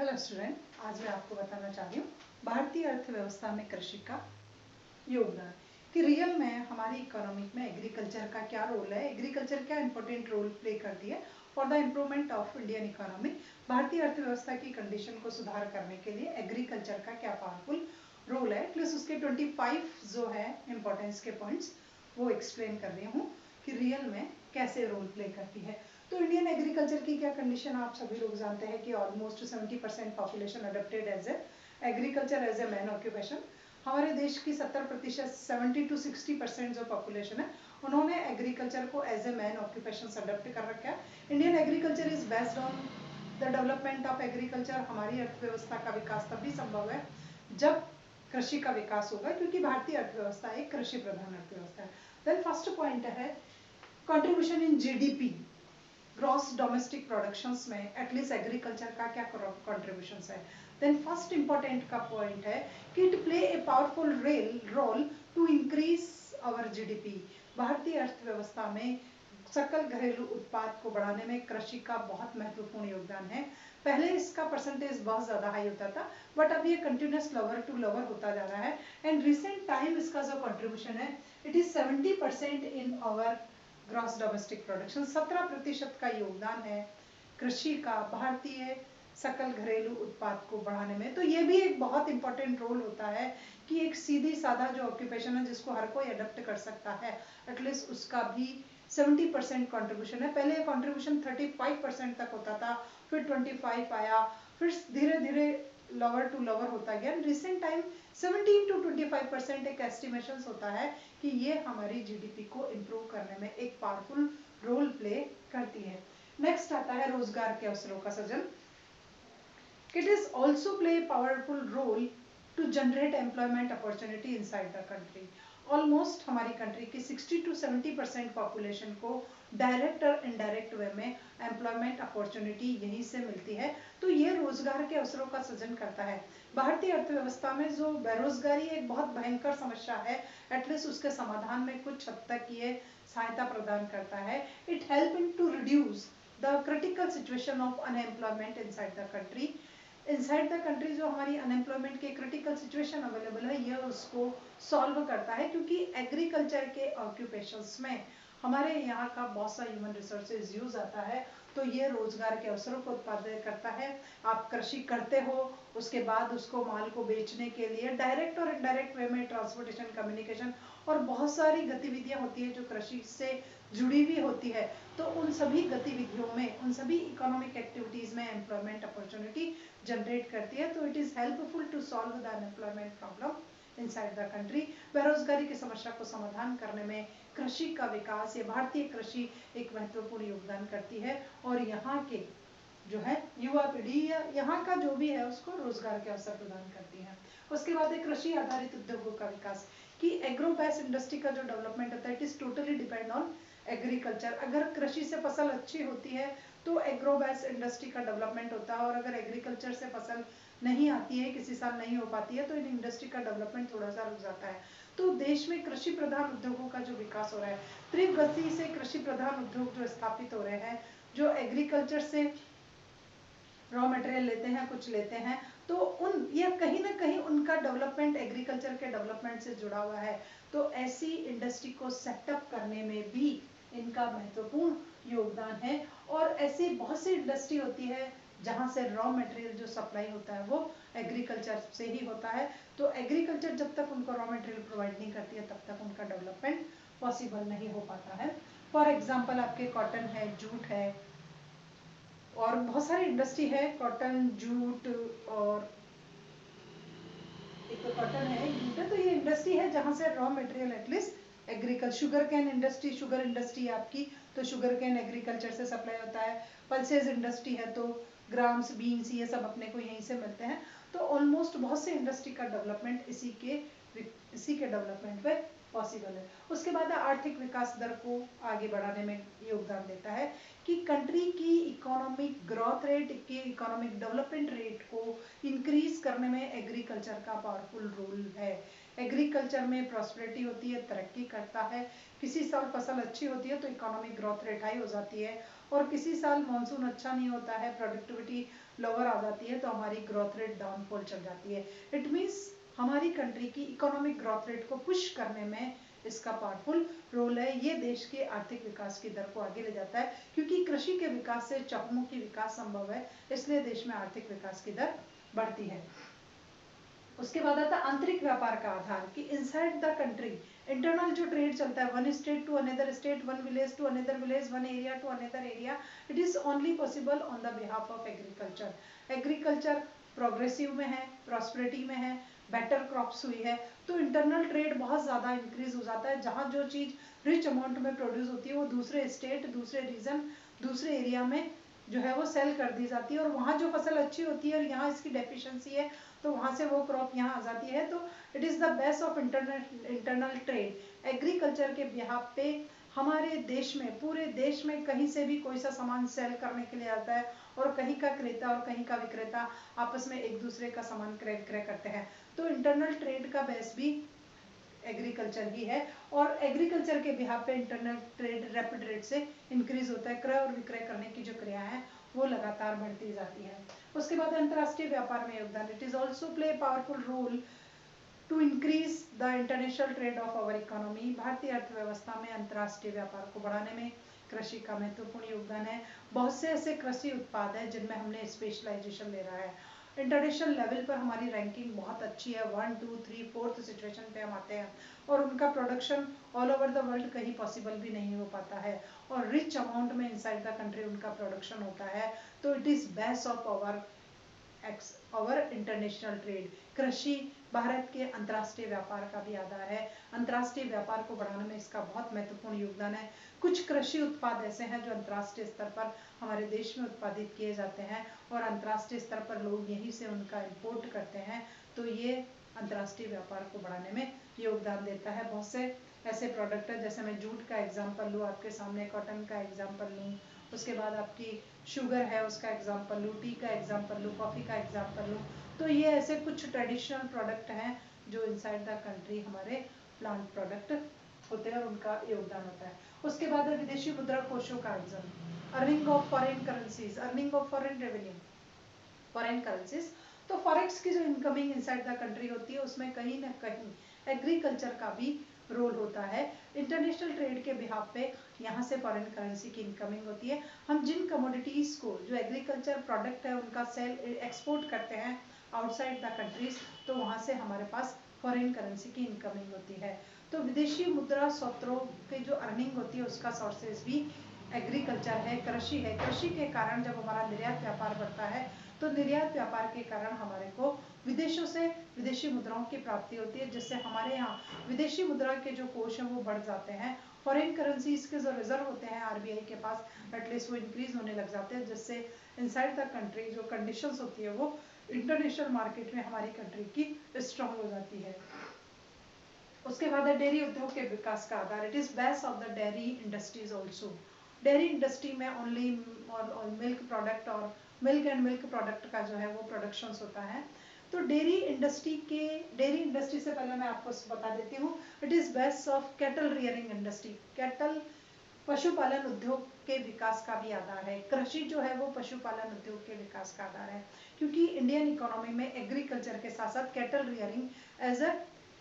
Hello student, आज मैं आपको बताना चाह रही हूँ भारतीय अर्थव्यवस्था में कृषि का योगदान कि रियल में हमारी इकोनॉमिक में एग्रीकल्चर का क्या रोल है, एग्रीकल्चर क्या इंपॉर्टेंट रोल प्ले करती है for the improvement of Indian economy. भारतीय अर्थव्यवस्था की कंडीशन को सुधार करने के लिए एग्रीकल्चर का क्या पावरफुल रोल है, प्लस उसके 25 जो है इम्पोर्टेंस के पॉइंट्स वो एक्सप्लेन कर रही हूँ कि रियल में कैसे रोल प्ले करती है। तो इंडियन एग्रीकल्चर की क्या कंडीशन, आप सभी लोग जानते हैं कि almost 70% population adopted as agriculture as a main occupation. हमारे देश की 70% 70 to 60% जो पॉपुलेशन है उन्होंने एग्रीकल्चर को as a main occupation adopt कर रखा है। Indian agriculture is based on the development of agriculture. हमारी अर्थव्यवस्था का विकास तभी संभव है जब कृषि का विकास होगा, क्योंकि भारतीय अर्थव्यवस्था एक कृषि प्रधान अर्थव्यवस्था है। देन फर्स्ट पॉइंट है contribution in GDP, gross domestic productions में एटलीस्ट एग्रीकल्चर का क्या कंट्रीब्यूशन है। देन फर्स्ट इंपॉर्टेंट का पॉइंट है कि it play a powerful role to increase our GDP. भारतीय अर्थव्यवस्था में सकल घरेलू उत्पाद को बढ़ाने में कृषि का बहुत महत्वपूर्ण योगदान है। पहले इसका परसेंटेज बहुत ज्यादा हाई होता था, बट अब ये कंटिन्यूस लोअर टू लोअर होता जा रहा है। एंड रिसेंट टाइम इसका जो कंट्रीब्यूशन है it is 70% in our gross domestic production. 17% का योगदान है कृषि का भारतीय सकल घरेलू उत्पाद को बढ़ाने में। तो ये भी एक बहुत इंपॉर्टेंट रोल होता है कि एक सीधी साधा जो ऑक्यूपेशन है जिसको हर कोई अडॉप्ट कर सकता है, एटलीस्ट उसका भी 70% कंट्रीब्यूशन है। पहले कंट्रीब्यूशन 35% तक होता था, फिर 25 आया, फिर धीरे धीरे लोअर टू लोअर होता गया। रिसेंट टाइम 17 to 25% एक एस्टिमेशन होता है कि ये हमारी जीडीपी को इम्प्रूव करने में एक पावरफुल रोल प्ले करती है। नेक्स्ट आता है रोजगार के अवसरों का सृजन। It is also play powerful role to generate employment opportunity inside the country. Almost हमारी कंट्री की 60 to 70% पॉपुलेशन को डायरेक्ट और इनडायरेक्ट वे में एम्प्लॉयमेंट अपॉर्चुनिटी यहीं से मिलती है। तो ये रोजगार के अवसरों का सृजन करता है। भारतीय अर्थव्यवस्था में जो बेरोजगारी एक बहुत भयंकर समस्या है, एटलीस्ट उसके समाधान में कुछ हद तक ये सहायता प्रदान करता है। It help in to reduce the critical situation of unemployment inside the country. Inside the country जो हमारी अनएम्प्लॉयमेंट के क्रिटिकल सिचुएशन अवेलेबल है ये उसको सॉल्व करता है, क्योंकि एग्रीकल्चर के ऑक्यूपेशंस में हमारे यहाँ का बहुत सा ह्यूमन रिसोर्सेज यूज आता है। तो ये रोजगार के अवसरों को उत्पादन करता है। आप कृषि करते हो, उसके बाद उसको माल को बेचने के लिए डायरेक्ट और इनडायरेक्ट वे में ट्रांसपोर्टेशन, कम्युनिकेशन और बहुत सारी गतिविधियां होती है जो कृषि से जुड़ी हुई होती है। तो उन सभी गतिविधियों में, उन सभी इकोनॉमिक एक्टिविटीज में एम्प्लॉयमेंट अपॉर्चुनिटी जनरेट करती है। तो it is helpful to solve the unemployment problem inside the country. बेरोजगारी की समस्या को समाधान करने में कृषि का विकास, ये भारतीय कृषि एक महत्वपूर्ण योगदान करती है और यहाँ के जो है युवा पीढ़ी या यहाँ का जो भी है उसको रोजगार के अवसर प्रदान करती है। उसके बाद एक कृषि आधारित उद्योगों का विकास कि एग्रो बेस इंडस्ट्री का जो डेवलपमेंट होता है it is totally depend on agriculture. अगर कृषि से फसल अच्छी होती है तो एग्रो बेस इंडस्ट्री का डेवलपमेंट होता है, और अगर एग्रीकल्चर से फसल नहीं आती है, किसी साल नहीं हो पाती है, तो इन इंडस्ट्री का डेवलपमेंट थोड़ा सा रुक जाता है। तो देश में कृषि प्रधान उद्योगों का जो विकास हो रहा है, तीव्र गति से कृषि प्रधान उद्योग जो स्थापित हो रहे हैं, जो एग्रीकल्चर से रॉ मटेरियल लेते हैं, कुछ लेते हैं, तो उन ये कहीं ना कहीं उनका डेवलपमेंट एग्रीकल्चर के डेवलपमेंट से जुड़ा हुआ है। तो ऐसी इंडस्ट्री को सेटअप करने में भी इनका महत्वपूर्ण योगदान है। और ऐसी बहुत सी इंडस्ट्री होती है जहां से रॉ मटेरियल जो सप्लाई होता है वो एग्रीकल्चर से ही होता है। तो एग्रीकल्चर जब तक उनको रॉ मटेरियल प्रोवाइड नहीं करती है तब तक उनका डेवलपमेंट पॉसिबल नहीं हो पाता है। फॉर एग्जाम्पल आपके कॉटन है, जूट है, और बहुत सारी इंडस्ट्री है, कॉटन, जूट, और एक तो कॉटन है, एक जूट है। तो ये इंडस्ट्री है जहां से raw material at least agriculture, sugar cane industry, sugar industry आपकी, तो शुगर कैन एग्रीकल्चर से सप्लाई होता है। पल्सेस इंडस्ट्री है तो ग्राम्स, बीन्स ये सब अपने को यहीं से मिलते हैं। तो ऑलमोस्ट बहुत से इंडस्ट्री का डेवलपमेंट इसी के डेवलपमेंट पे पॉसिबल है। उसके बाद आर्थिक विकास दर को आगे बढ़ाने में योगदान देता है कि कंट्री की इकोनॉमिक ग्रोथ रेट के, इकोनॉमिक डेवलपमेंट रेट को इंक्रीज करने में एग्रीकल्चर का पावरफुल रोल है। एग्रीकल्चर में प्रॉस्पेरिटी होती है, तरक्की करता है। किसी साल फसल अच्छी होती है तो इकोनॉमिक ग्रोथ रेट हाई हो जाती है, और किसी साल मानसून अच्छा नहीं होता है, प्रोडक्टिविटी लोअर आ जाती है, तो हमारी ग्रोथ रेट डाउनफॉल चल जाती है। इट मीन्स हमारी कंट्री की इकोनॉमिक ग्रोथ रेट को पुश करने में इसका पावरफुल रोल है। ये देश के आर्थिक विकास की दर को आगे ले जाता है, क्योंकि कृषि के विकास से चहुमुखी विकास संभव है, इसलिए देश में आर्थिक विकास की दर बढ़ती है। उसके बाद आता है आंतरिक व्यापार का आधार, कि इनसाइड द कंट्री इंटरनल जो ट्रेड चलता है, one state to another state, one village to another village, one area to another area, it is only possible on the behalf of agriculture. Agriculture progressive में है, prosperity में है, better crops हुई है, तो इंटरनल ट्रेड बहुत ज़्यादा increase हो जाता है। जहाँ जो चीज़ रिच अमाउंट में प्रोड्यूस होती है वो दूसरे स्टेट, दूसरे रीजन, दूसरे एरिया में जो है वो सेल कर दी जाती है, और वहाँ जो फसल अच्छी होती है और यहाँ इसकी डेफिशिएंसी है, तो वहाँ से वो क्रॉप यहाँ आ जाती है। तो it is the best of internal trade. Agriculture के बिहाफ पे हमारे देश में, पूरे देश में कहीं से भी कोई सा सामान सेल करने के लिए आता है, और कहीं का क्रेता और कहीं का विक्रेता आपस में एक दूसरे का सामान क्रय विक्रय करते हैं। तो इंटरनल ट्रेड का बेस भी एग्रीकल्चर ही है, और एग्रीकल्चर के बिहाफ पे इंटरनल ट्रेड रैपिड रेट से इंक्रीज होता है। क्रय और विक्रय करने की जो क्रिया है वो लगातार बढ़ती जाती है। उसके बाद अंतर्राष्ट्रीय व्यापार में योगदान, it is also play powerful role to increase the international trade of our economy. भारतीय अर्थव्यवस्था में अंतर्राष्ट्रीय व्यापार को बढ़ाने में कृषि का महत्वपूर्ण योगदान है। बहुत से ऐसे कृषि उत्पाद हैं जिनमें हमने स्पेशलाइजेशन ले रहा है। इंटरनेशनल लेवल पर हमारी रैंकिंग बहुत अच्छी है, 1, 2, 3, 4 सिचुएशन पे हम आते हैं, और उनका production all over the world कहीं पॉसिबल भी नहीं हो पाता है, और रिच अमाउंट में इनसाइड द कंट्री उनका प्रोडक्शन होता है। तो it is best of our international trade. कृषि भारत के अंतर्राष्ट्रीय व्यापार का भी आधार है। अंतर्राष्ट्रीय व्यापार को बढ़ाने में इसका बहुत महत्वपूर्ण योगदान है। कुछ कृषि उत्पाद ऐसे हैं जो अंतर्राष्ट्रीय स्तर पर हमारे देश में उत्पादित किए जाते हैं, और अंतर्राष्ट्रीय स्तर पर लोग यहीं से उनका इंपोर्ट करते हैं, तो ये अंतर्राष्ट्रीय व्यापार को बढ़ाने में योगदान देता है। बहुत से ऐसे प्रोडक्ट है, जैसे मैं जूट का एग्जाम्पल लूँ आपके सामने, कॉटन का एग्जाम्पल लूँ, उसके बाद आपकी शुगर है उसका एग्जाम्पल लूँ, टी का एग्जाम्पल लूँ, कॉफ़ी का एग्जाम्पल लूँ, तो ये ऐसे कुछ ट्रेडिशनल प्रोडक्ट हैं जो इनसाइड द कंट्री हमारे प्लांट प्रोडक्ट होते हैं और उनका योगदान होता है। उसके बाद है विदेशी मुद्रा कोषों का अर्जन, earning of foreign currencies, earning of foreign revenue, foreign currencies. तो फॉरेक्स की जो इनकमिंग इनसाइड द कंट्री होती है उसमें कहीं ना कहीं एग्रीकल्चर का भी रोल होता है। इंटरनेशनल ट्रेड के बिहाफ पे यहाँ से फॉरेन करेंसी की इनकमिंग होती है। हम जिन कमोडिटीज़ को, जो एग्रीकल्चर प्रोडक्ट है उनका सेल एक्सपोर्ट करते हैं आउटसाइड द कंट्रीज, तो वहाँ से हमारे पास फॉरेन करेंसी की इनकमिंग होती है। तो विदेशी मुद्रा स्रोतों की जो अर्निंग होती है उसका सोर्सेज भी एग्रीकल्चर है, कृषि है। कृषि के कारण जब हमारा निर्यात व्यापार बढ़ता है, तो निर्यात व्यापार के कारण हमारे को विदेशों से विदेशी मुद्राओं की प्राप्ति होती है, जिससे हमारे यहाँ विदेशी मुद्रा के जो कोष हैं वो बढ़ जाते हैं। फॉरेन करेंसीज के जो रिजर्व होते हैं आरबीआई के पास, एटलीस्ट वो इंक्रीज होने लग जाते हैं, जिससे इनसाइड द कंट्री जो कंडीशंस होती है वो इंटरनेशनल मार्केट में हमारी कंट्री की स्ट्रांग हो जाती है। उसके बाद है डेयरी उद्योग के विकास का आधार, it is base of the dairy industries also. Dairy industry में ओनली मिल्क प्रोडक्ट और मिल्क एंड मिल्क प्रोडक्ट का जो है वो प्रोडक्शन होता है। तो डेयरी इंडस्ट्री से पहले मैं आपको बता देती हूँ, it is base of cattle rearing industry. Cattle पशुपालन उद्योग के विकास का भी आधार है। कृषि जो है वो पशुपालन उद्योग के विकास का आधार है, क्योंकि इंडियन इकोनॉमी में एग्रीकल्चर के साथ साथ cattle rearing as a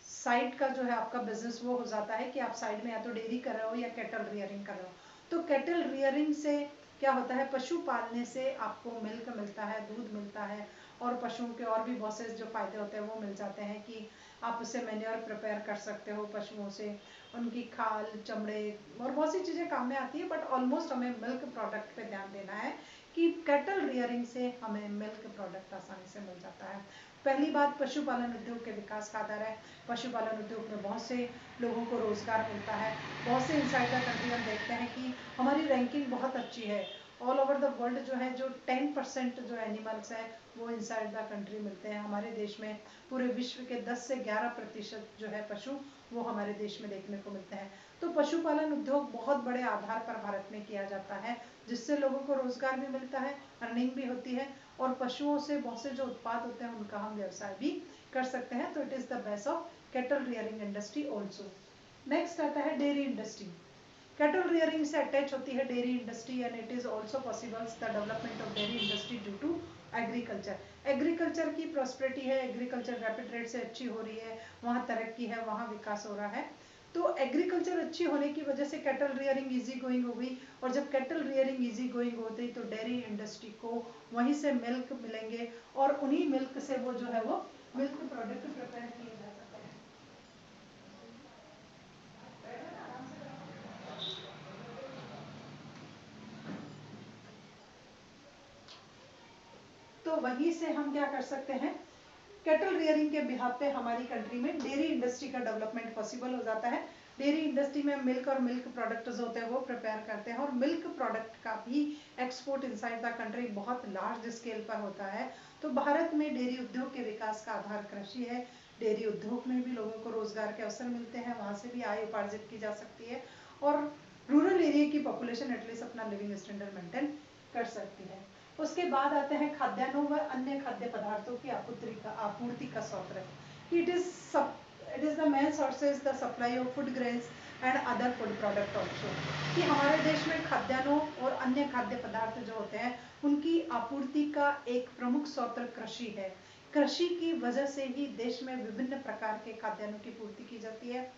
side का जो है आपका बिजनेस वो हो जाता है, कि आप साइड में या तो डेयरी कर रहे हो या कैटल रियरिंग कर रहे हो। तो कैटल रियरिंग से क्या होता है, पशु पालने से आपको मिल्क मिलता है, दूध मिलता है, और पशुओं के और भी बहुत से जो फायदे होते हैं वो मिल जाते हैं, कि आप उससे मैन्योर प्रिपेयर कर सकते हो पशुओं से, उनकी खाल, चमड़े और बहुत सी चीज़ें काम में आती है। बट ऑलमोस्ट हमें मिल्क प्रोडक्ट पे ध्यान देना है, कि कैटल रियरिंग से हमें मिल्क प्रोडक्ट आसानी से मिल जाता है। पहली बात, पशुपालन उद्योग के विकास का आधार है। पशुपालन उद्योग में बहुत से लोगों को रोजगार मिलता है। बहुत से इनसाइड द कंट्री हम देखते हैं कि हमारी रैंकिंग बहुत अच्छी है। ऑल ओवर द वर्ल्ड जो है, जो 10% जो एनिमल्स है वो इनसाइड द कंट्री मिलते हैं हमारे देश में। पूरे विश्व के 10 से 11% जो है पशु वो हमारे देश में देखने को मिलते हैं। तो पशुपालन उद्योग बहुत बड़े आधार पर भारत में किया जाता है, जिससे लोगों को रोजगार भी मिलता है, अर्निंग भी होती है, और पशुओं से बहुत से जो उत्पाद होते हैं उनका हम व्यवसाय भी कर सकते हैं। तो it is the base of cattle rearing industry also. Next आता है डेयरी इंडस्ट्री। कैटल रियरिंग से अटैच होती है dairy industry and it is also possible the development of dairy industry due to agriculture. Agriculture की prosperity है, agriculture rapid rate से अच्छी हो रही है, वहाँ तरक्की है, वहाँ विकास हो रहा है। तो एग्रीकल्चर अच्छी होने की वजह से कैटल रियरिंग इजी गोइंग हो गई, और जब कैटल रियरिंग इजी गोइंग होती तो डेयरी इंडस्ट्री को वहीं से मिल्क मिलेंगे और उन्हीं मिल्क से वो जो है वो मिल्क प्रोडक्ट प्रिपेयर किए जा सकते हैं। तो वहीं से हम क्या कर सकते हैं, कैटल रियरिंग के बिहाफ पे हमारी कंट्री में डेयरी इंडस्ट्री का डेवलपमेंट पॉसिबल हो जाता है। डेयरी इंडस्ट्री में मिल्क और मिल्क प्रोडक्ट्स होते हैं वो प्रिपेयर करते हैं, और मिल्क प्रोडक्ट का भी एक्सपोर्ट इनसाइड द कंट्री बहुत लार्ज स्केल पर होता है। तो भारत में डेयरी उद्योग के विकास का आधार कृषि है। डेयरी उद्योग में भी लोगों को रोजगार के अवसर मिलते हैं, वहाँ से भी आय उपार्जित की जा सकती है, और रूरल एरिया की पॉपुलेशन एटलीस्ट अपना लिविंग स्टैंडर्ड मेंटेन कर सकती है। उसके बाद आते हैं खाद्यान्नों व अन्य खाद्य पदार्थों की आपूर्ति का स्रोत। It is the main sources the supply of food grains and other food product also. कि हमारे देश में खाद्यान्नों और अन्य खाद्य पदार्थ जो होते हैं उनकी आपूर्ति का एक प्रमुख स्रोत कृषि है। कृषि की वजह से ही देश में विभिन्न प्रकार के खाद्यान्नों की पूर्ति की जाती है।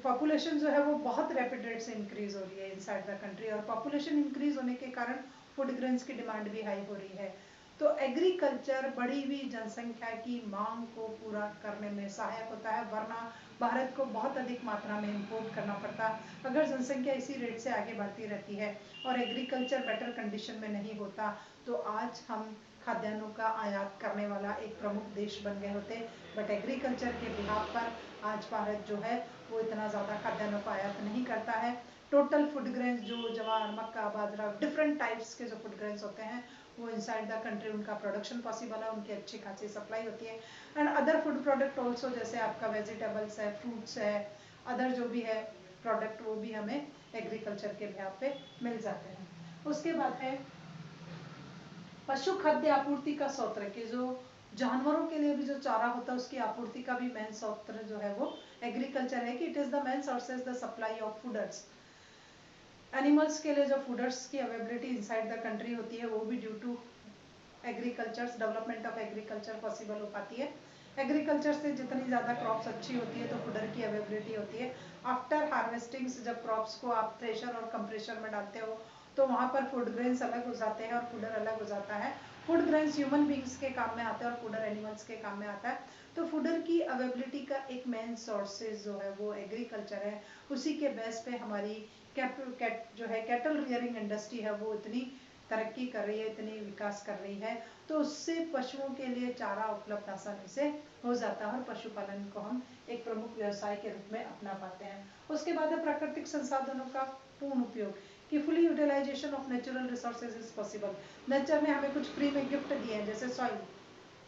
पॉपुलेशन जो है वो बहुत रैपिड रेट से इंक्रीज हो रही है इनसाइड द कंट्री, और पॉपुलेशन इंक्रीज होने के कारण फूड ग्रेन्स की डिमांड भी हाई हो रही है। तो एग्रीकल्चर बढ़ी हुई जनसंख्या की मांग को पूरा करने में सहायक होता है, वरना भारत को बहुत अधिक मात्रा में इंपोर्ट करना पड़ता अगर जनसंख्या इसी रेट से आगे बढ़ती रहती है और एग्रीकल्चर बेटर कंडीशन में नहीं होता, तो आज हम खाद्यान्नों का आयात करने वाला एक प्रमुख देश बन गए होते। बट एग्रीकल्चर के बिहाफ पर आज भारत जो है वो इतना ज़्यादा खाद्यान्नों का आयात नहीं करता है। टोटल फूड ग्रेन्स जो ज्वार, मक्का, बाजरा, डिफरेंट टाइप्स के जो फूड ग्रेन्स होते हैं वो इनसाइड द कंट्री उनका प्रोडक्शन पॉसिबल है, उनकी अच्छी खासी सप्लाई होती है। And other food product also, जैसे आपका वेजिटेबल्स है, फ्रूट्स है, अदर जो भी है प्रोडक्ट वो भी हमें एग्रीकल्चर के बिहाफ पे मिल जाते हैं। उसके बाद है पशु खाद्य आपूर्ति का स्रोत, कि जो जानवरों के लिए भी जो चारा होता है उसकी आपूर्ति का भी मेन स्रोत जो है वो एग्रीकल्चर है। कि it is the main sources the supply of fodders. Animals के लिए जो फूडर्स की अवेलेबिलिटी इनसाइड द कंट्री होती है वो भी due to agriculture, development of agriculture possible हो पाती है। एग्रीकल्चर से जितनी ज़्यादा क्रॉप्स अच्छी होती है तो फूडर की अवेलेबिलिटी होती है। आफ्टर हार्वेस्टिंग जब क्रॉप्स को आप थ्रेशर और कंप्रेशर में डालते हो तो वहाँ पर फूड ग्रेन्स अलग हो जाते हैं और फूडर अलग हो जाता है। फूड ग्रेन्स ह्यूमन बींग्स के काम में आता है और फूडर एनिमल्स के काम में आता है। तो फूडर की अवेलेबिलिटी का एक मेन सोर्सेज जो है वो एग्रीकल्चर है। उसी के बेस पे हमारी जो है कैटल रियरिंग इंडस्ट्री है वो इतनी तरक्की कर रही है, इतनी विकास कर रही है। तो उससे पशुओं के लिए चारा उपलब्ध आसानी से हो जाता है और पशुपालन को हम एक प्रमुख व्यवसाय के रूप में अपना पाते हैं। उसके बाद है प्राकृतिक संसाधनों का पूर्ण उपयोग, कि fully utilization of natural resources is possible. Nature ने हमें कुछ फ्री में गिफ्ट दिए हैं, जैसे सॉइल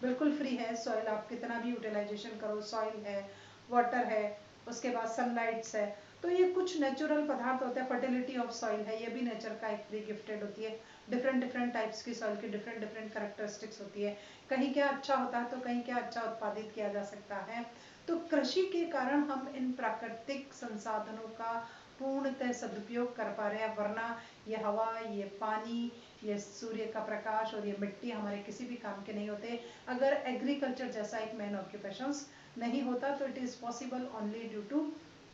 बिल्कुल फ्री है, सॉइल आप कितना भी यूटिलाइजेशन करो, सॉइल है, वाटर है, उसके बाद सनलाइट्स है। तो ये कुछ नेचुरल पदार्थ होते हैं। फर्टिलिटी ऑफ सॉइल है, ये भी नेचर का एक फ्री गिफ्टेड होती है। डिफरेंट डिफरेंट टाइप्स की सॉइल की डिफरेंट डिफरेंट कैरेक्टरिस्टिक्स होती है, कहीं क्या अच्छा होता है तो कहीं क्या अच्छा उत्पादित किया जा सकता है। तो कृषि के कारण हम इन प्राकृतिक संसाधनों का पूर्णतः सदुपयोग कर पा रहे हैं, वरना ये हवा, ये पानी, ये सूर्य का प्रकाश और ये मिट्टी हमारे किसी भी काम के नहीं होते अगर एग्रीकल्चर जैसा एक मेन ऑक्यूपेशन नहीं होता। तो it is possible only due to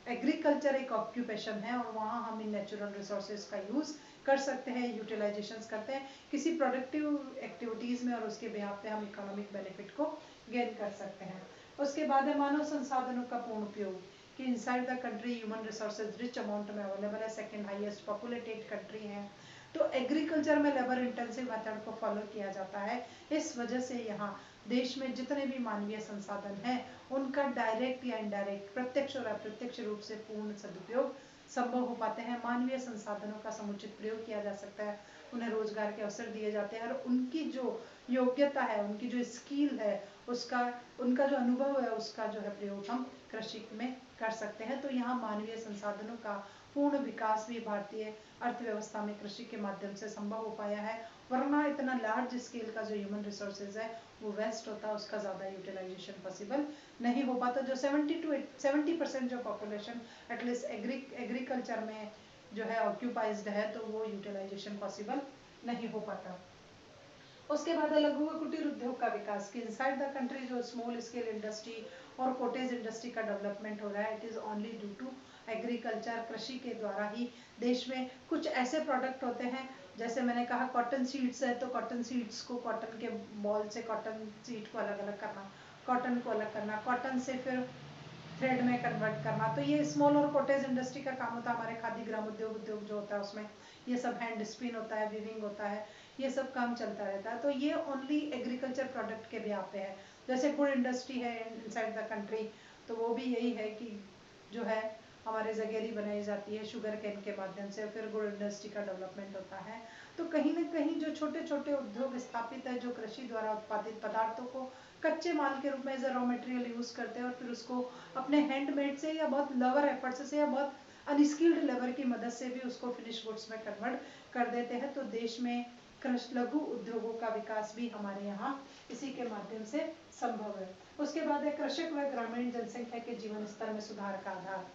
agriculture एक ऑक्यूपेशन है, और वहाँ हम इन नेचुरल रिसोर्सेज का यूज़ कर सकते हैं, यूटिलाइजेशन करते हैं किसी प्रोडक्टिव एक्टिविटीज़ में, और उसके बिहाफ पे हम इकोनॉमिक बेनिफिट को गेन कर सकते हैं। उसके बाद है मानव संसाधनों का पूर्ण उपयोग, कि inside the country human resources rich amount में अवेलेबल है, सेकेंड हाईएस्ट पॉपुलेटेड कंट्री है। तो एग्रीकल्चर में लेबर इंटेंसिव मेथड को फॉलो किया जाता है। इस वजह से यहाँ देश में जितने भी मानवीय संसाधन हैं उनका डायरेक्ट या इनडायरेक्ट, प्रत्यक्ष और अप्रत्यक्ष रूप से पूर्ण सदुपयोग संभव हो पाते हैं। मानवीय संसाधनों का समुचित प्रयोग किया जा सकता है, उन्हें रोजगार के अवसर दिए जाते हैं, और उनकी जो योग्यता है, उनकी जो स्किल है, उसका उनका जो अनुभव है उसका जो है प्रयोग हम कृषि में कर सकते हैं। तो यहाँ मानवीय संसाधनों का पूर्ण विकास भी भारतीय अर्थव्यवस्था में कृषि के माध्यम से संभव हो पाया है, वरना इतना लार्ज स्केल का जो ह्यूमन रिसोर्सेज है वो वेस्ट होता, उसका ज़्यादा यूटिलाइजेशन पॉसिबल नहीं हो पाता। जो 70% जो पॉपुलेशन एटलीस्ट एग्रीकल्चर में जो है ऑक्यूपाइज्ड है, तो वो यूटिलाइजेशन पॉसिबल नहीं हो पाता। उसके बाद लघु व कुटीर उद्योग का विकास, कि इनसाइड द कंट्री जो स्मॉल स्केल इंडस्ट्री और कोटेज इंडस्ट्री का डेवलपमेंट हो रहा है, it is only due to agriculture. कृषि के द्वारा ही देश में कुछ ऐसे प्रोडक्ट होते हैं, जैसे मैंने कहा कॉटन सीड्स है, तो कॉटन सीड्स को कॉटन के बॉल से कॉटन सीड को अलग अलग करना, कॉटन को अलग करना, कॉटन से फिर थ्रेड में कन्वर्ट करना, तो ये स्मॉल और कॉटेज इंडस्ट्री का काम होता है। हमारे खादी ग्राम उद्योग जो होता है उसमें ये सब हैंड स्पिन होता है, वीविंग होता है, ये सब काम चलता रहता है। तो ये ओनली एग्रीकल्चर प्रोडक्ट के भी आते हैं। जैसे गुड़ इंडस्ट्री है इनसाइड द कंट्री, तो वो भी यही है कि जो है हमारे जगेरी बनाई जाती है शुगर केन के माध्यम से, फिर गुड़ इंडस्ट्री का डेवलपमेंट होता है। तो कहीं ना कहीं जो छोटे छोटे उद्योग स्थापित है, जो कृषि द्वारा उत्पादित पदार्थों को कच्चे माल के रूप में as a raw material use करते हैं, और फिर उसको अपने हैंडमेड से या बहुत लोअर एफर्ट से या बहुत अनस्किल्ड लेबर की मदद से भी उसको फिनिश गुड्स में कन्वर्ट कर देते हैं। तो देश में लघु उद्योगों का विकास भी हमारे यहाँ इसी के माध्यम से संभव है। उसके बाद है कृषक व ग्रामीण जनसंख्या के जीवन स्तर में सुधार का आधार,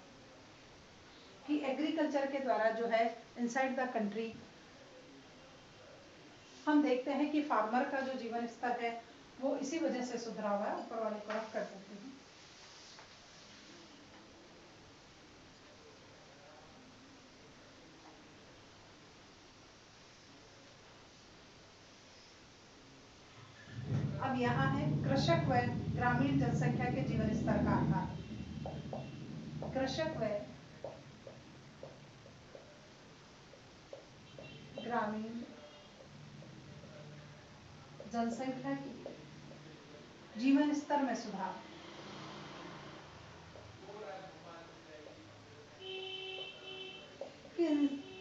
कि एग्रीकल्चर के द्वारा जो है इनसाइड द कंट्री हम देखते हैं कि फार्मर का जो जीवन स्तर है वो इसी वजह से सुधरा हुआ है। ऊपर वाले को ऑफ कर देते हैं। अब यहाँ है कृषक व ग्रामीण जनसंख्या के जीवन स्तर का आधार। कृषक व ग्रामीण जनसंख्या की जीवन स्तर में सुधार, कि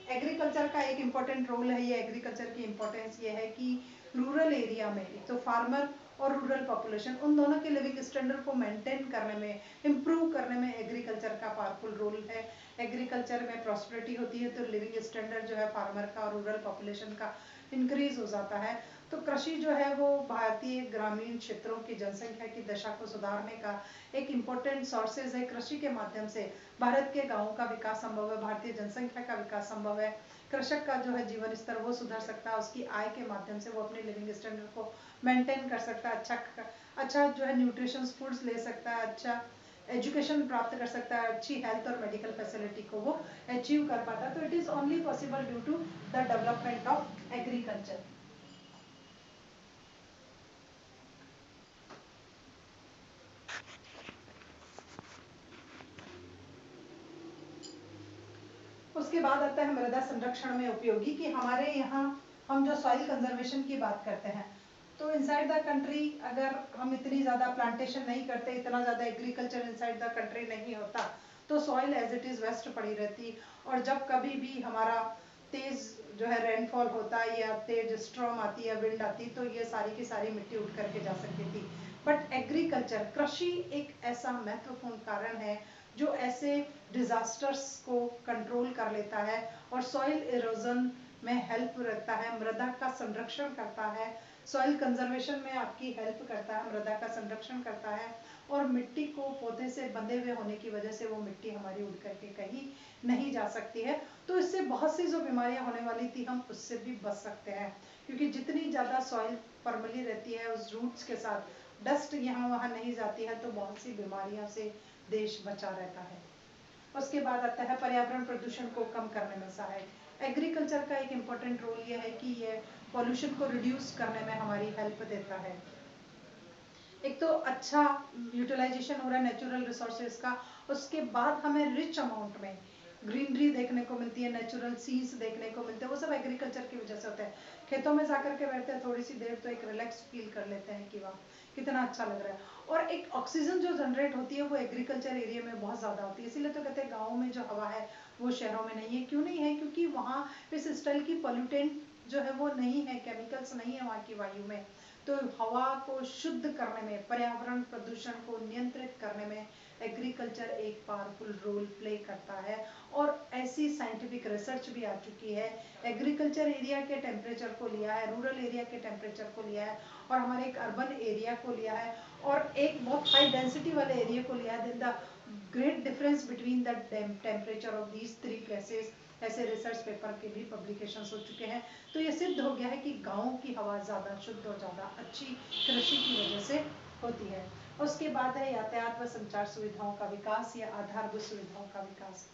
एग्रीकल्चर का एक इम्पोर्टेंट रोल है। ये एग्रीकल्चर की इम्पोर्टेंस ये है कि रूरल एरिया में एक तो फार्मर और रूरल पॉपुलेशन उन दोनों के लिविंग स्टैंडर्ड को मेंटेन करने में, इम्प्रूव करने में एग्रीकल्चर का पावरफुल रोल है। एग्रीकल्चर में प्रॉस्पेरिटी होती है तो लिविंग स्टैंडर्ड जो है फार्मर का और रूरल पॉपुलेशन का इंक्रीज हो जाता है। तो कृषि जो है वो भारतीय ग्रामीण क्षेत्रों की जनसंख्या की दशा को सुधारने का एक इम्पोर्टेंट सोर्सेज है। कृषि के माध्यम से भारत के गाँवों का विकास संभव है, भारतीय जनसंख्या का विकास संभव है। कृषक का जो है जीवन स्तर वो सुधर सकता है, उसकी आय के माध्यम से वो अपने लिविंग स्टैंडर्ड को मेंटेन कर सकता है, अच्छा जो है न्यूट्रिशंस फूड्स ले सकता है, अच्छा एजुकेशन प्राप्त कर सकता है, अच्छी हेल्थ और मेडिकल फैसिलिटी को वो अचीव कर पाता है। तो it is only possible due to the development of agriculture. उसके बाद आता है मृदा संरक्षण में उपयोगी, कि हमारे यहाँ हम जो सॉइल कंजर्वेशन की बात करते हैं, तो इनसाइड द कंट्री अगर हम इतनी ज़्यादा प्लांटेशन नहीं करते, इतना ज़्यादा एग्रीकल्चर इनसाइड द कंट्री नहीं होता, तो soil as it is waste पड़ी रहती। और जब कभी भी हमारा तेज़ जो है रेनफॉल होता है या तेज स्ट्रॉम आती है, विंड आती, तो ये सारी की सारी मिट्टी उठ करके जा सकती थी। बट एग्रीकल्चर कृषि एक ऐसा महत्वपूर्ण कारण है जो ऐसे डिजास्टर्स को कंट्रोल कर लेता है और सॉइल इरोजन में हेल्प रखता है, मृदा का संरक्षण करता है, सॉइल कंजर्वेशन में आपकी हेल्प करता है, मृदा का संरक्षण करता है। और मिट्टी को पौधे से बंधे हुए होने की वजह से वो मिट्टी हमारी उड़ करके कहीं नहीं जा सकती है। तो इससे बहुत सी जो बीमारियां होने वाली थी हम उससे भी बच सकते हैं, क्योंकि जितनी ज़्यादा सॉइल परमली रहती है उस रूट्स के साथ, डस्ट यहाँ वहाँ नहीं जाती है, तो बहुत सी बीमारियों से देश बचा रहता है। उसके बाद आता है पर्यावरण प्रदूषण को कम करने में सहायक। एग्रीकल्चर का एक इम्पोर्टेंट रोल ये है कि ये पॉल्यूशन को रिड्यूस करने में हमारी हेल्प देता है। एक तो अच्छा यूटिलाइजेशन हो रहा है नेचुरल रिसोर्सेज का, उसके बाद हमें रिच अमाउंट में ग्रीनरी देखने को मिलती है, नेचुरल सीन्स देखने को मिलते हैं, वो सब एग्रीकल्चर की वजह से होता है। खेतों में जाकर के बैठते हैं थोड़ी सी देर तो एक रिलैक्स फील कर लेते हैं कि वाह कितना अच्छा लग रहा है। और एक ऑक्सीजन जो जनरेट होती है वो एग्रीकल्चर एरिया में बहुत ज़्यादा होती है, इसीलिए तो कहते हैं गाँव में जो हवा है वो शहरों में नहीं है। क्यों नहीं है? क्योंकि वहाँ इस स्टाइल की पोल्यूटेंट जो है वो नहीं है, केमिकल्स नहीं है वहाँ की वायु में। तो हवा को शुद्ध करने में, पर्यावरण प्रदूषण को नियंत्रित करने में एग्रीकल्चर एक पावरफुल रोल प्ले करता है और ऐसी साइंटिफिक रिसर्च भी आ चुकी है। एग्रीकल्चर एरिया के टेम्परेचर को लिया है, रूरल एरिया के टेम्परेचर को लिया है और हमारे एक अर्बन एरिया को लिया है और एक बहुत हाई डेंसिटी वाले एरिया को लिया है। Then the great difference between the temperature of these 3 places, ऐसे रिसर्च पेपर के भी पब्लिकेशंस हो चुके हैं। तो ये सिद्ध हो गया है कि गाँव की हवा ज़्यादा शुद्ध और ज़्यादा अच्छी कृषि की वजह से होती है। उसके बाद है यातायात व संचार सुविधाओं का विकास या आधारभूत सुविधाओं का विकास।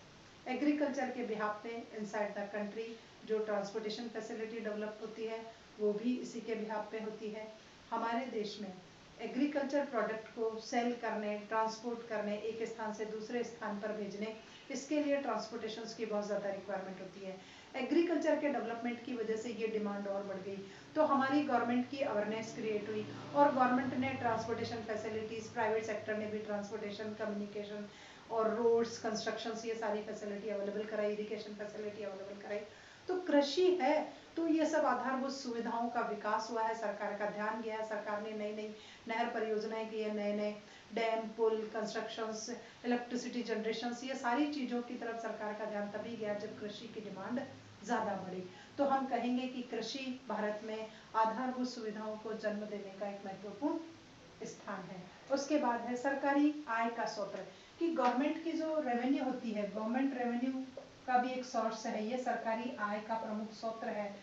एग्रीकल्चर के बिहाफ पे इनसाइड द कंट्री जो ट्रांसपोर्टेशन फैसिलिटी डेवलप होती है वो भी इसी के बिहाफ पे होती है। हमारे देश में एग्रीकल्चर प्रोडक्ट को सेल करने, ट्रांसपोर्ट करने, एक स्थान से दूसरे स्थान पर भेजने, इसके लिए ट्रांसपोर्टेशन की बहुत ज़्यादा रिक्वायरमेंट होती है। एग्रीकल्चर के डेवलपमेंट की वजह से ये डिमांड और बढ़ गई, तो हमारी गवर्नमेंट की अवेयरनेस क्रिएट हुई और गवर्नमेंट ने ट्रांसपोर्टेशन फैसिलिटीज़, प्राइवेट सेक्टर ने भी ट्रांसपोर्टेशन, कम्युनिकेशन और रोड्स, कंस्ट्रक्शन, ये सारी फैसिलिटी अवेलेबल कराई, इरिगेशन फैसिलिटी अवेलेबल कराई। तो कृषि है तो ये सब आधारभूत सुविधाओं का विकास हुआ है, सरकार का ध्यान गया है, सरकार ने नई नई नहर परियोजनाएं की है, नए नए डैम, पुल, कंस्ट्रक्शंस, इलेक्ट्रिसिटी जनरेशन, ये सारी चीज़ों की तरफ सरकार का ध्यान तभी गया जब कृषि की डिमांड ज़्यादा बढ़ी। तो हम कहेंगे कि कृषि भारत में आधारभूत सुविधाओं को जन्म देने का एक महत्वपूर्ण स्थान है। उसके बाद है सरकारी आय का स्रोत, कि गवर्नमेंट की जो रेवेन्यू होती है, गवर्नमेंट रेवेन्यू का भी एक सोर्स है, ये सरकारी आय का प्रमुख स्रोत है।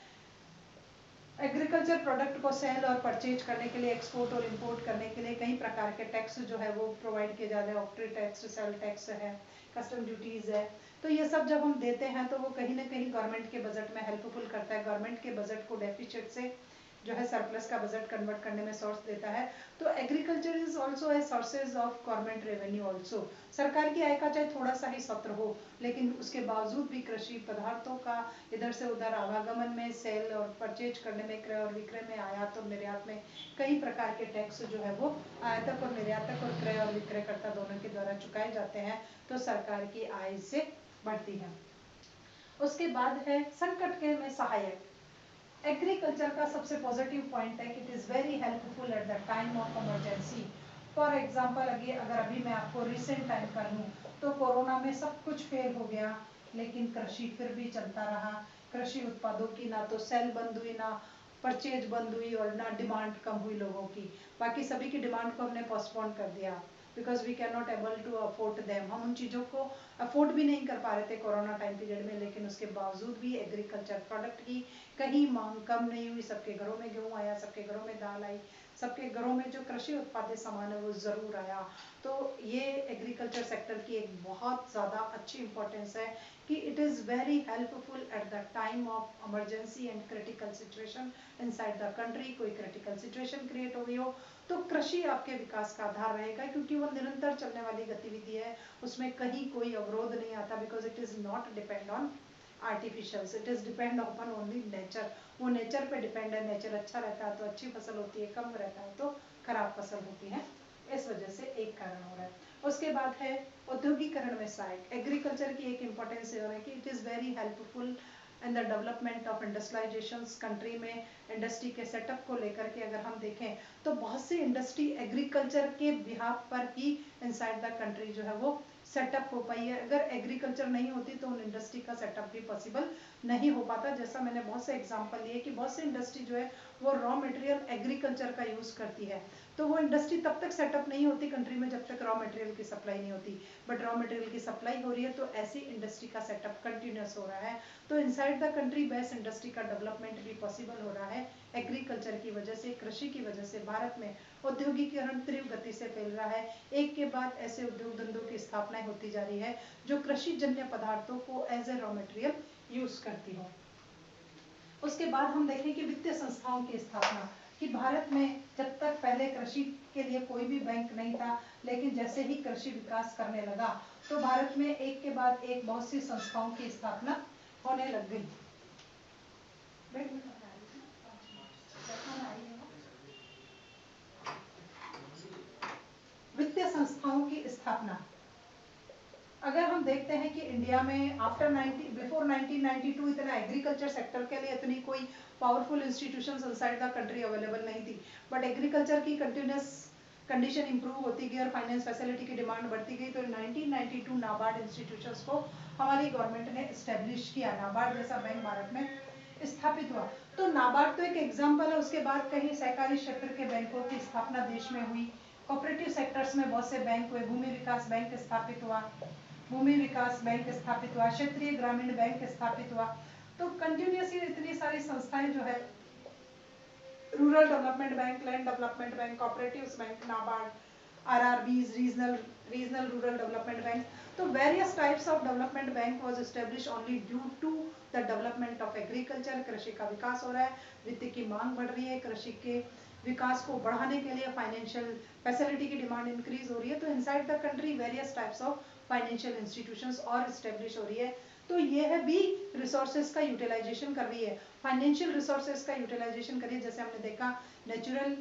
एग्रीकल्चर प्रोडक्ट को सेल और परचेज करने के लिए, एक्सपोर्ट और इंपोर्ट करने के लिए कई प्रकार के टैक्स जो है वो प्रोवाइड किए जा रहे हैं। ऑक्ट्री टैक्स, सेल टैक्स है, कस्टम ड्यूटीज है। तो ये सब जब हम देते हैं तो वो कहीं ना कहीं गवर्नमेंट के बजट में हेल्पफुल करता है, गवर्नमेंट के बजट को डेफिसिट से जो है सरप्लस का बजट कन्वर्ट करने में सोर्स देता है। तो agriculture is also a sources of government revenue also. सरकार की आय का चाहे थोड़ा सा ही सत्र हो, लेकिन उसके बावजूद भी कृषि पदार्थों का इधर से उधर आवागमन में, सेल और परचेज करने में, क्रय और विक्रय में, आयात और निर्यात में कई प्रकार के टैक्स जो है वो आयातक और निर्यातक और क्रय और विक्रयकर्ता दोनों के द्वारा चुकाए जाते हैं, तो सरकार की आय से बढ़ती है। उसके बाद है संकट के में सहायक। एग्रीकल्चर का सबसे पॉजिटिव पॉइंट है कि it is very helpful at the time of emergency. For example अगर अभी मैं आपको रिसेंट टाइम का लूँ तो कोरोना में सब कुछ फेल हो गया, लेकिन कृषि फिर भी चलता रहा। कृषि उत्पादों की ना तो सेल बंद हुई, ना परचेज बंद हुई और ना डिमांड कम हुई लोगों की। बाकी सभी की डिमांड को हमने पोस्टपोन कर दिया because we can not able to afford them. हम उन चीज़ों को अफोर्ड भी नहीं कर पा रहे थे कोरोना टाइम पीरियड में, लेकिन उसके बावजूद भी एग्रीकल्चर प्रोडक्ट की कहीं मांग कम नहीं हुई। सबके घरों में गेहूँ आया, सबके घरों में दाल आई, सबके घरों में जो कृषि उत्पादित सामान है वो ज़रूर आया। तो ये एग्रीकल्चर सेक्टर की एक बहुत ज़्यादा अच्छी इंपॉर्टेंस है कि it is very helpful at the time of emergency and critical situation inside the country. कोई क्रिटिकल सिचुएशन क्रिएट हो गई हो तो कृषि आपके विकास का आधार रहेगा, क्योंकि वो निरंतर चलने वाली गतिविधि है, उसमें कहीं कोई अवरोध नहीं आता, because it is not depend on artificials, it is depend upon only nature. वो नेचर पे डिपेंड है, नेचर अच्छा रहता है तो अच्छी फसल होती है, कम रहता है तो खराब फसल होती है। इस वजह से एक कारण हो रहा है। उसके बाद है औद्योगिकरण में सहायक। एग्रीकल्चर की एक इम्पोर्टेंस ये है कि it is very helpful in the development of industrialisation. Country में इंडस्ट्री के सेटअप को लेकर के अगर हम देखें तो बहुत सी इंडस्ट्री एग्रीकल्चर के बिहाफ पर ही इनसाइड द कंट्री जो है वो सेटअप हो पाई है। अगर एग्रीकल्चर नहीं होती तो उन इंडस्ट्री का सेटअप भी पॉसिबल नहीं हो पाता। जैसा मैंने बहुत से एग्जांपल लिए कि बहुत सी इंडस्ट्री जो है वो रॉ मटेरियल एग्रीकल्चर का यूज़ करती है, तो वो इंडस्ट्री तब तक सेटअप नहीं होती कंट्री में जब तक रॉ मटेरियल की सप्लाई नहीं होती। बट रॉ मटेरियल की सप्लाई हो रही है तो ऐसी इंडस्ट्री का सेटअप कंटिन्यूस हो रहा है। तो inside the country best industry का डेवलपमेंट भी पॉसिबल हो रहा है एग्रीकल्चर की वजह से, कृषि की वजह से। भारत में औद्योगिकरण तीव्र गति से फैल रहा है। एक के बाद ऐसे उद्योग धंधों की स्थापना होती जा रही है जो कृषि जन्य पदार्थों को as a raw material use करती हो। उसके बाद हम देखें कि वित्तीय संस्थाओं की स्थापना, कि भारत में जब तक पहले कृषि के लिए कोई भी बैंक नहीं था, लेकिन जैसे ही कृषि विकास करने लगा तो भारत में एक के बाद एक बहुत सी संस्थाओं की स्थापना होने लग गई। वित्तीय संस्थाओं की स्थापना, अगर हम देखते हैं कि इंडिया में बिफोर 1992 इतना एग्रीकल्चर सेक्टर के लिए इतनी कोई powerful institutions inside the country available नहीं थी, बट एग्रीकल्चर की कंटिन्यूस कंडीशन इंप्रूव होती गई और फाइनेंस फैसिलिटी की डिमांड बढ़ती गई, तो 1992 नाबार्ड इंस्टीट्यूशंस को हमारी गवर्नमेंट ने इस्टेब्लिश किया। नाबार्ड जैसा बैंक भारत में स्थापित हुआ। तो नाबार्ड तो एक एग्जाम्पल है, उसके बाद कहीं सहकारी क्षेत्र के बैंकों की स्थापना देश में हुई, कोऑपरेटिव सेक्टर्स में बहुत से बैंक हुए, भूमि विकास बैंक स्थापित हुआ, क्षेत्रीय ग्रामीण बैंक स्थापित हुआ। तो कंटिन्यूसली इतनी सारी संस्थाएं जो है, rural development bank, land development bank, cooperatives bank, NABARD, RRBs, regional rural development bank. तो various types of development bank was establish only due to the development of agriculture. कृषि का विकास हो रहा है, वित्त की मांग बढ़ रही है, कृषि के विकास को बढ़ाने के लिए फाइनेंशियल फैसिलिटी की डिमांड इंक्रीज हो रही है, तो inside the country various types of financial institutions और एस्टेब्लिश हो रही है। तो ये है भी रिसोर्सेज का यूटिलाइजेशन कर रही है, फाइनेंशियल रिसोर्सेज का यूटिलाइजेशन करिए, जैसे हमने देखा natural,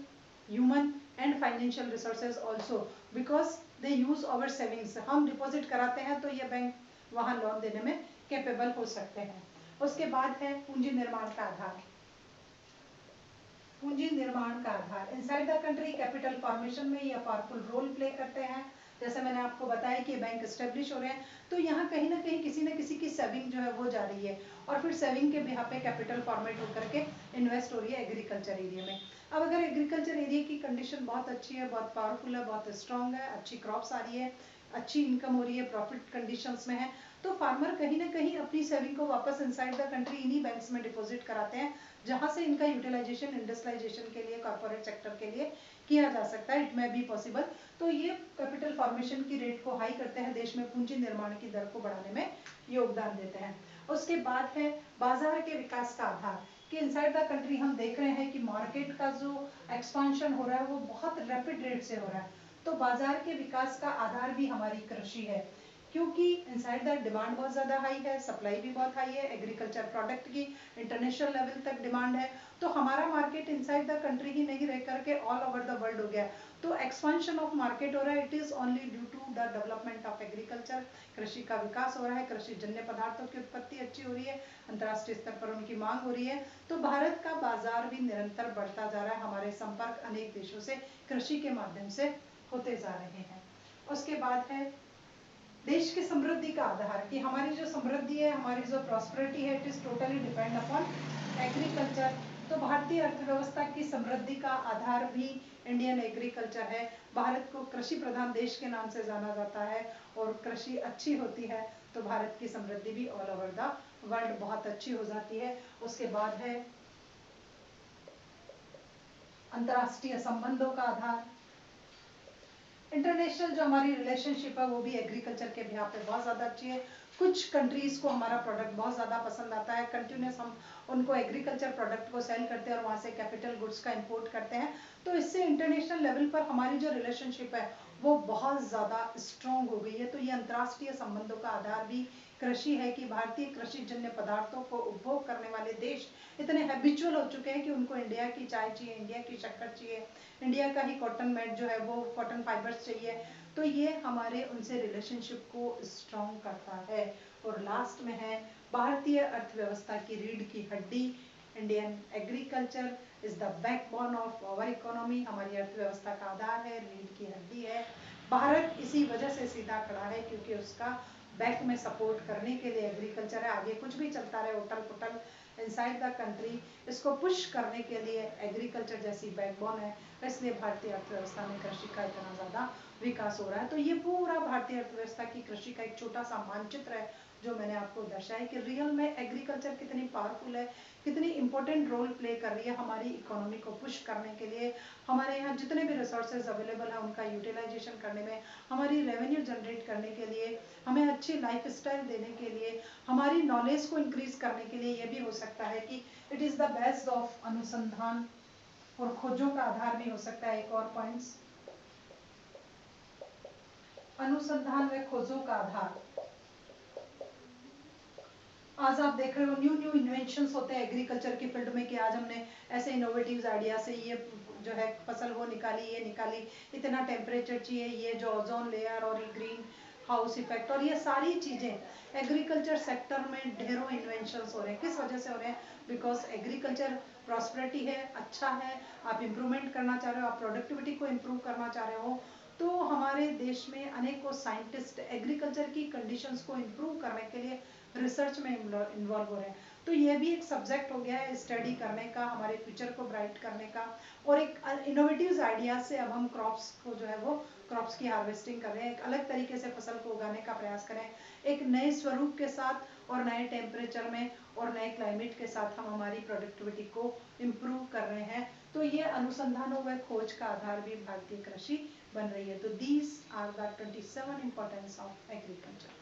human and financial resources also, because they use our savings. हम डिपॉजिट कराते हैं तो ये बैंक वहां लोन देने में कैपेबल हो सकते हैं। उसके बाद है पूंजी निर्माण का आधार। पूंजी निर्माण का आधार inside the country capital formation में ये पावरफुल रोल प्ले करते हैं। जैसे मैंने आपको बताया कि बैंक एस्टेब्लिश हो रहे हैं, तो यहाँ कहीं ना कहीं किसी न किसी की सेविंग जो है वो जा रही है, और फिर सेविंग के बिहाफ पे कैपिटल फॉर्मेट होकर के इन्वेस्ट हो रही है एग्रीकल्चर एरिया में। अब अगर एग्रीकल्चर एरिया की कंडीशन बहुत अच्छी है, बहुत पावरफुल है, बहुत स्ट्रांग है, अच्छी क्रॉप्स आ रही है, अच्छी इनकम हो रही है, प्रॉफिट कंडीशंस में है, तो फार्मर कहीं ना कहीं अपनी सेविंग को वापस इनसाइड द कंट्री इन्हीं बैंक्स में डिपॉजिट कराते हैं, जहां से इनका यूटिलाइजेशन इंडस्ट्रियलाइजेशन के लिए, कॉर्पोरेट सेक्टर के लिए किया जा सकता है। It may be possible. तो ये कैपिटल फॉर्मेशन की रेट को हाई करते हैं, देश में पूंजी निर्माण की दर को बढ़ाने में योगदान देते हैं। उसके बाद है बाजार के विकास का आधार, कि इनसाइड द कंट्री हम देख रहे हैं कि मार्केट का जो एक्सपांशन हो रहा है वो बहुत रैपिड रेट से हो रहा है, तो बाजार के विकास का आधार भी हमारी कृषि है, क्योंकि इनसाइड द डिमांड बहुत ज्यादा हाई है, सप्लाई भी बहुत हाई है, एग्रीकल्चर प्रोडक्ट की इंटरनेशनल लेवल तक डिमांड है, तो हमारा मार्केट इनसाइड द कंट्री ही नहीं रह करके ऑल ओवर द वर्ल्ड हो गया। तो एक्सपेंशन ऑफ मार्केट हो रहा है, it is only due to the development of agriculture. कृषि का विकास हो रहा है, कृषि जन्य पदार्थों की उत्पत्ति अच्छी हो रही है, अंतर्राष्ट्रीय स्तर पर उनकी मांग हो रही है, तो भारत का बाजार भी निरंतर बढ़ता जा रहा है, हमारे संपर्क अनेक देशों से कृषि के माध्यम से होते जा रहे हैं। उसके बाद है देश की समृद्धि का आधार, कि हमारी जो समृद्धि है, हमारी जो प्रॉस्पेरिटी है, it is totally depend upon agriculture. तो भारतीय अर्थव्यवस्था की समृद्धि का आधार भी इंडियन एग्रीकल्चर है। भारत को कृषि प्रधान देश के नाम से जाना जाता है, और कृषि अच्छी होती है तो भारत की समृद्धि भी ऑल ओवर द वर्ल्ड बहुत अच्छी हो जाती है। उसके बाद है अंतर्राष्ट्रीय संबंधों का आधार। इंटरनेशनल जो हमारी रिलेशनशिप है वो भी एग्रीकल्चर के बिहाफ पे बहुत ज़्यादा अच्छी है। कुछ कंट्रीज को हमारा प्रोडक्ट बहुत ज़्यादा पसंद आता है, कंटिन्यूस हम उनको एग्रीकल्चर प्रोडक्ट को सेल करते हैं और वहाँ से कैपिटल गुड्स का इंपोर्ट करते हैं, तो इससे इंटरनेशनल लेवल पर हमारी जो रिलेशनशिप है वो बहुत ज़्यादा स्ट्रॉन्ग हो गई है। तो ये अंतर्राष्ट्रीय संबंधों का आधार भी कृषि है, कि भारतीय कृषि जन्य पदार्थों को उपभोग करने वाले देश इतने हैबिचुअल हो चुके हैं कि उनको इंडिया की चाय चाहिए, इंडिया की शक्कर चाहिए, इंडिया का ही कॉटन मैट जो है वो कॉटन फाइबर्स चाहिए, तो ये हमारे उनसे रिलेशनशिप को स्ट्रॉन्ग करता है। और लास्ट में है भारतीय अर्थव्यवस्था की रीढ़ की हड्डी, Indian agriculture is the backbone of our economy, हमारी अर्थव्यवस्था का आधार है, रीढ़ की हड्डी है। भारत इसी वजह से सीधा खड़ा है क्योंकि उसका बैक में सपोर्ट करने के लिए एग्रीकल्चर है। आगे कुछ भी चलता रहे उटल पुटल इनसाइड द कंट्री, इसको पुश करने के लिए एग्रीकल्चर जैसी बैकबोन है, इसलिए भारतीय अर्थव्यवस्था में कृषि का इतना ज़्यादा विकास हो रहा है। तो ये पूरा भारतीय अर्थव्यवस्था की कृषि का एक छोटा सा मानचित्र है जो मैंने आपको दर्शाया कि रियल में एग्रीकल्चर कितनी पावरफुल है, कितनी इंपॉर्टेंट रोल प्ले कर रही है हमारी इकोनॉमी को पुश करने के लिए, हमारे यहाँ जितने भी रिसोर्सेज अवेलेबल है उनका यूटिलाइजेशन करने में, हमारी रेवेन्यू जनरेट करने के लिए, हमें अच्छी लाइफस्टाइल देने के लिए, हमारी नॉलेज को इंक्रीज करने के लिए। ये भी हो सकता है कि it is the base of अनुसंधान और खोजों का आधार भी हो सकता है। एक और पॉइंट्स, अनुसंधान व खोजों का आधार। आज आप देख रहे हो न्यू न्यू इन्वेंशंस होते हैं एग्रीकल्चर की फील्ड में, कि आज हमने ऐसे इनोवेटिव आइडिया से ये जो है फसल वो निकाली, ये निकाली, इतना टेम्परेचर चाहिए, ये जो ओजोन लेयर और ये ग्रीन हाउस इफेक्ट, और ये सारी चीज़ें एग्रीकल्चर सेक्टर में ढेरों इन्वेंशंस हो रहे हैं। किस वजह से हो रहे हैं? बिकॉज एग्रीकल्चर प्रॉस्पेरिटी है, अच्छा है, आप इम्प्रूवमेंट करना चाह रहे हो, आप प्रोडक्टिविटी को इम्प्रूव करना चाह रहे हो, तो हमारे देश में अनेकों साइंटिस्ट एग्रीकल्चर की कंडीशंस को इम्प्रूव करने के लिए रिसर्च में इन्वॉल्व हो रहे हैं। तो ये भी एक सब्जेक्ट हो गया है स्टडी करने का, हमारे फ्यूचर को ब्राइट करने का, और एक इनोवेटिव आइडियाज से अब हम क्रॉप्स को जो है वो क्रॉप्स की हार्वेस्टिंग कर रहे हैं, एक अलग तरीके से फसल को उगाने का प्रयास करें, एक नए स्वरूप के साथ और नए टेम्परेचर में और नए क्लाइमेट के साथ हम हमारी प्रोडक्टिविटी को इम्प्रूव कर रहे हैं। तो ये अनुसंधानों व खोज का आधार भी भारतीय कृषि बन रही है। तो these are the 27 importance of agriculture.